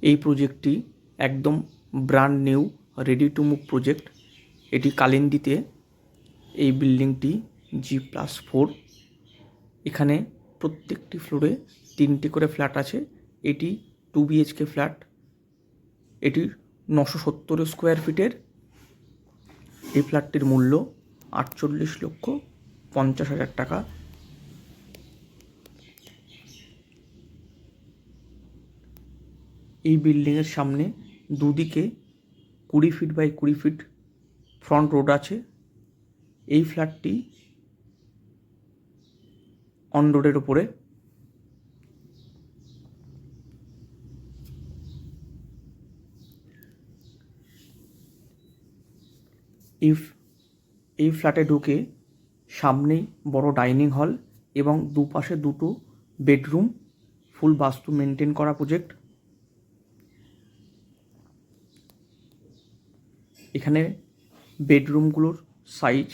এই প্রজেক্টটি একদম brand new ready to move project. এটি কালিন্দিতে। এই বিল্ডিংটি G+4। এখানে প্রত্যেকটি ফ্লোরে 3টি করে ফ্ল্যাট আছে। এটি 2 BHK ফ্ল্যাট। এটি 970 স্কোয়ার ফিটের। এই ফ্ল্যাটটির মূল্য 48,50,000 টাকা। এই বিল্ডিংয়ের সামনে দুদিকে 20 feet by 20 feet front road আছে। এই ফ্ল্যাটটি অন রোডের ওপরে। এই ফ্ল্যাটে ঢুকে সামনেই বড় ডাইনিং হল এবং দুপাশে দুটো বেডরুম, ফুল বাস্তু মেনটেন করা প্রজেক্ট। এখানে বেডরুমগুলোর সাইজ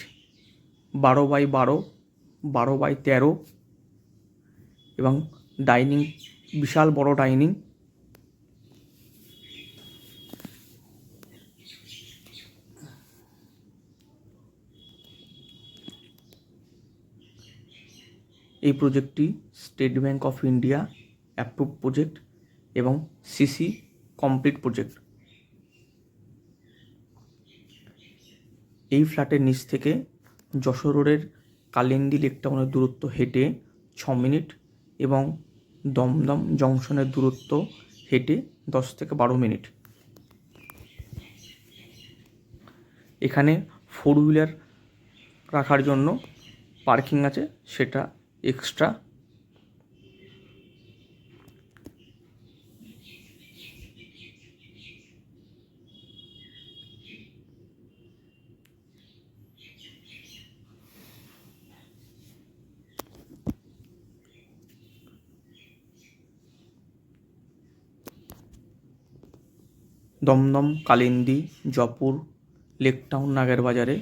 12x12, 12x13 এবং ডাইনিং বিশাল বড় ডাইনিং। এই প্রজেক্টটি State Bank of India approve project এবং CC কমপ্লিট প্রজেক্ট। এই ফ্ল্যাটের নিচ থেকে যশোর রোডের কালিন্দী লেক টাউনের দূরত্ব হেঁটে 6 মিনিট এবং দমদম জংশনের দূরত্ব হেঁটে 10 থেকে 12 মিনিট। এখানে 4 হুইলার রাখার জন্য পার্কিং আছে, সেটা এক্সট্রা। দমদম, কালিন্দী, জয়পুর, লেক টাউন, নাগের বাজারে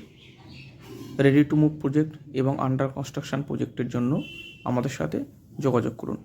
রেডি টু মুভ প্রজেক্ট এবং আন্ডার কনস্ট্রাকশন প্রজেক্টের জন্য আমাদের সাথে যোগাযোগ করুন।